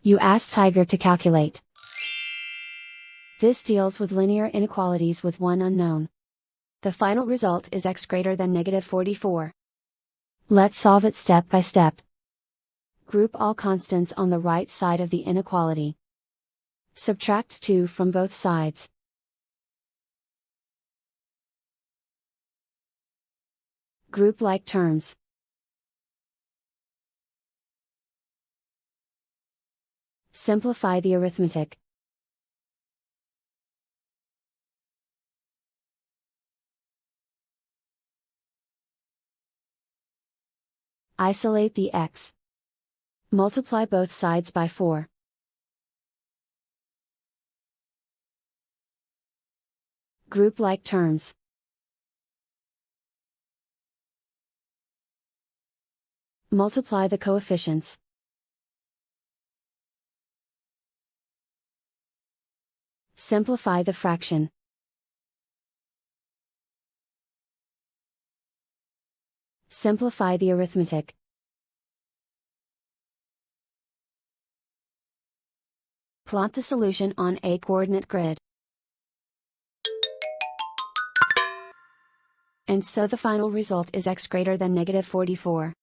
You ask Tiger to calculate. This deals with linear inequalities with one unknown. The final result is x greater than -44. Let's solve it step by step. Group all constants on the right side of the inequality. Subtract 2 from both sides. Group like terms. Simplify the arithmetic. Isolate the x. Multiply both sides by 4. Group like terms. Multiply the coefficients. Simplify the fraction. Simplify the arithmetic. Plot the solution on a coordinate grid. And so the final result is x greater than -44.